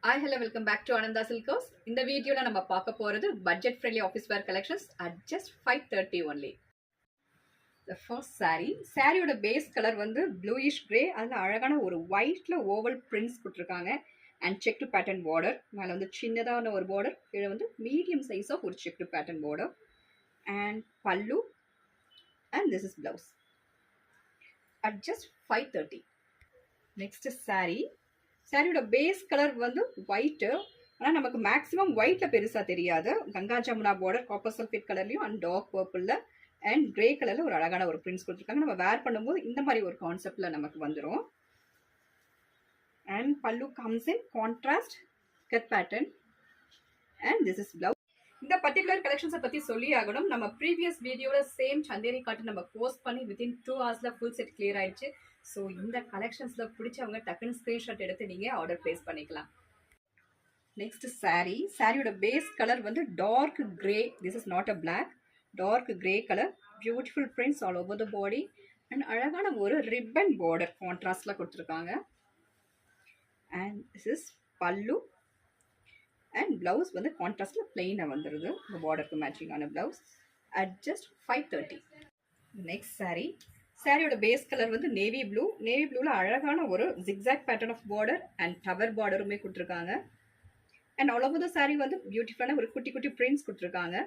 Hi, hello, welcome back to Ananda Silk House. In the video, we will talk about budget friendly office wear collections at just $530 only. The first saree oda base color வந்து bluish gray, அதுல அழகான ஒரு whiteல oval prints கொடுத்திருக்காங்க and checked pattern border. மேல வந்து சின்னதான ஒரு border, கீழ வந்து medium size of ஒரு checked pattern border and pallu, and this is blouse at just $530. Next saree ஓட பேஸ் கலர் வந்து ஒயிட். ஆனால் நமக்கு மேக்ஸிமம் ஒயிட்ல பெருசா தெரியாது. Ganga Jamuna border copper sulphate கலர்லயும் அண்ட் டார்க் பர்பிள்ல அண்ட் கிரே கலர்ல ஒரு அழகான ஒரு பிரிண்ட்ஸ் கொடுத்துருக்காங்க. நம்ம வேர் பண்ணும்போது இந்த மாதிரி ஒரு கான்செப்ட்ல நமக்கு வந்துடும். And pallu comes in contrast cut pattern and this is blouse. இந்த பர்டிகுலர் கலெக்ஷன்ஸை பத்தி சொல்லி ஆகணும். நம்ம ப்ரீவியஸ் வீடியோல சேம் சந்தேரி காட்டன் நம்ம போஸ்ட் பண்ணி within 2 hours full set clear ஆயிடுச்சு. ஸோ இந்த கலெக்ஷன்ஸில் பிடிச்சவங்க டக்குன்னு ஸ்க்ரீன்ஷாட் எடுத்து நீங்கள் ஆர்டர் ப்ளேஸ் பண்ணிக்கலாம். நெக்ஸ்ட் சாரியோட பேஸ் கலர் வந்து dark grey. This is not a black, dark grey colour. Beautiful prints all over the body and அழகான ஒரு ரிப்பன் பார்டர் கான்ட்ராஸ்டில் கொடுத்துருக்காங்க. And this is pallu and blouse வந்து கான்ட்ராஸ்டில் பிளெயினாக வந்துடுது. இந்த பார்டருக்கு மேட்சிங்கான பிளவுஸ் அட் ஜஸ்ட் $530. நெக்ஸ்ட் சாரியோட பேஸ் கலர் வந்து நேவி ப்ளூல அழகான ஒரு zigzag pattern of border and tower பார்டருமே கொடுத்துருக்காங்க. And all over the sari வந்து பியூட்டிஃபுல்லான ஒரு குட்டி குட்டி பிரிண்ட்ஸ் கொடுத்துருக்காங்க.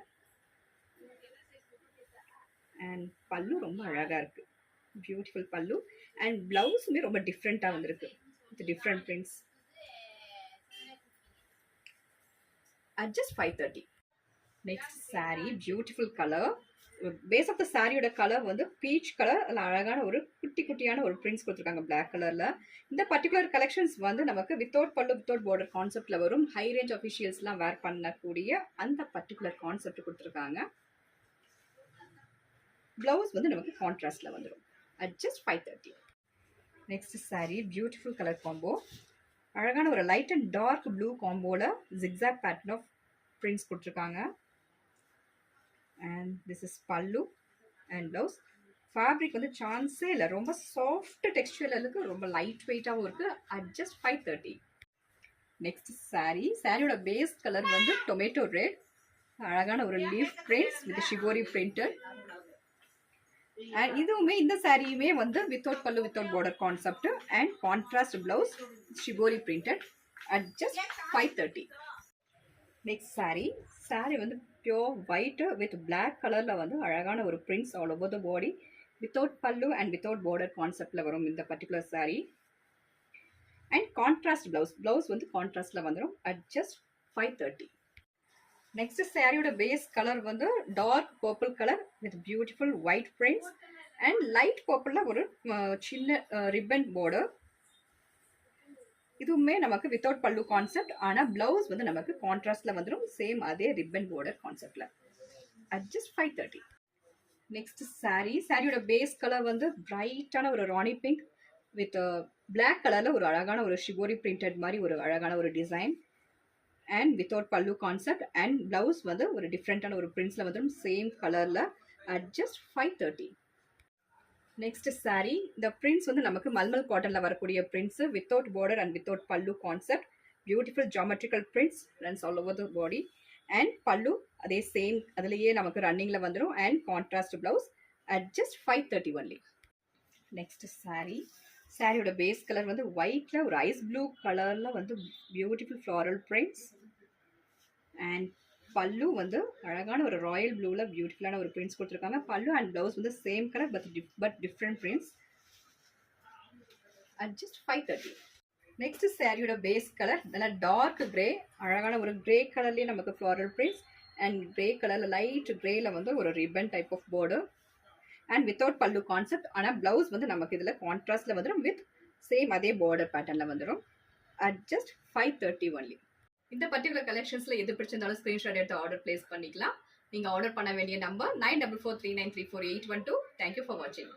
அண்ட் பல்லு ரொம்ப அழகா இருக்கு, பியூட்டிஃபுல் பல்லு. அண்ட் பிளவுஸுமே ரொம்ப டிஃப்ரெண்டா வந்திருக்கு with different prints at just $530. Next sorry beautiful colour. Base of the சாரியோட கலர் வந்து பீச் கலர். அதில் அழகான ஒரு குட்டி குட்டியான ஒரு பிரிண்ட்ஸ் கொடுத்துருக்காங்க பிளாக் கலரில். இந்த பர்டிகுலர் கலெக்ஷன்ஸ் வந்து நமக்கு வித்தவுட் பல்லு வித்தவுட் பார்டர் கான்செப்டில் வரும். ஹை ரேஞ்ச் அஃபிஷியல்ஸ்லாம் வேர் பண்ணக்கூடிய அந்த பர்டிகுலர் கான்செப்ட் கொடுத்துருக்காங்க. பிளவுஸ் வந்து நமக்கு கான்ட்ராஸ்டில் வந்துடும் at just $530. Next sorry beautiful colour combo. அழகான ஒரு லைட் அண்ட் டார்க் ப்ளூ காம்போவில் ஜிக்ஸாக் பேட்டர்ன் ஆஃப் பிரிண்ட்ஸ் கொடுத்துருக்காங்க. and this is pallu and blouse. fabric வந்து சான்ஸே இல்லை, ரொம்ப சாஃப்ட் டெக்ஸ்டர்ல இருக்கு, ரொம்ப லைட் வெயிட்டாகவும் இருக்கு at just $530. நெக்ஸ்ட் சாரியோட பேஸ் கலர் வந்து டொமேட்டோ ரெட். அழகான ஒரு leaf prints with shibori printed. And இதுவுமே இந்த சாரியுமே வந்து வித்தவுட் பல்லு without border concept and contrast blouse shibori printed at just $530. Next sorry வந்து பியோர் ஒயிட் வித் பிளாக் கலரில் வந்து அழகான ஒரு prints all over the body without பல்லு அண்ட் வித்தவுட் பார்டர் கான்செப்டில் வரும் இந்த particular sorry. And contrast blouse வந்து கான்ட்ராஸ்டில் வந்துடும் at just $530. நெக்ஸ்ட் சாரியோட பேஸ் கலர் வந்து dark purple colour with beautiful white prints and light பர்பிளில் ஒரு சின்ன ரிப்பன் பார்டர். இதுவுமே நமக்கு வித்தவுட் பல்லு கான்செப்ட், ஆனால் பிளவுஸ் வந்து நமக்கு கான்ட்ராஸ்ட்ல வந்துடும் சேம் அதே ரிப்பன் பார்டர் கான்செப்ட்ல at just $530. நெக்ஸ்ட் சாரியோட பேஸ் கலர் வந்து பிரைட்டான ஒரு ராணி பிங்க் வித் பிளாக் கலர்ல ஒரு அழகான ஒரு ஷிபோரி பிரிண்டட் மாதிரி ஒரு அழகான ஒரு design and without pallu concept. And blouse வந்து ஒரு டிஃப்ரெண்டான ஒரு பிரிண்ட்ஸ்ல வந்துடும் சேம் கலர்ல at just $530. நெக்ஸ்ட் சாரி இந்த பிரிண்ட்ஸ் வந்து நமக்கு மல்மல் காட்டன்ல வரக்கூடிய prints without border and without pallu concept. Beautiful geometrical prints runs all over the body and pallu அதே சேம் அதுலயே நமக்கு ரன்னிங்ல வந்துடும் and contrast blouse at just $530 only. Next சாரியோட பேஸ் கலர் வந்து ஒயிட்ல ஒரு ஐஸ் ப்ளூ கலர்ல வந்து பியூட்டிஃபுல் ஃப்ளாரல் பிரிண்ட்ஸ் அண்ட் பல்லு வந்து அழகான ஒரு ராயல் ப்ளூல பியூட்டிஃபுல்லான ஒரு பிரிண்ட்ஸ் கொடுத்துருக்காங்க. பல்லு அண்ட் பிளவுஸ் வந்து same colour but different prints at just $530. Next சாரியோட பேஸ் கலர் நல்லா டார்க் கிரே. அழகான ஒரு கிரே கலர்லயே நமக்கு ஃப்ளாரல் பிரிண்ட்ஸ் அண்ட் கிரே கலர்ல லைட் கிரேல வந்து ஒரு ribbon type of border and without pallu concept. ஆனால் பிளவுஸ் வந்து நமக்கு இதுல கான்ட்ராஸ்ட்ல வந்துடும் வித் சேம் அதே பார்டர் பேட்டர்ன்ல வந்துடும் at just $530 only. இந்த பர்டிகுலர் கலெக்ஷன்ஸ்ல எது பிடிச்சிருந்தாலும் ஸ்கிரீன்ஷாட் எடுத்து ஆர்டர் பிளேஸ் பண்ணிக்கலாம். நீங்க ஆர்டர் பண்ண வேண்டிய நம்பர் 9443934812. தேங்க்யூ ஃபார் வாட்சிங்.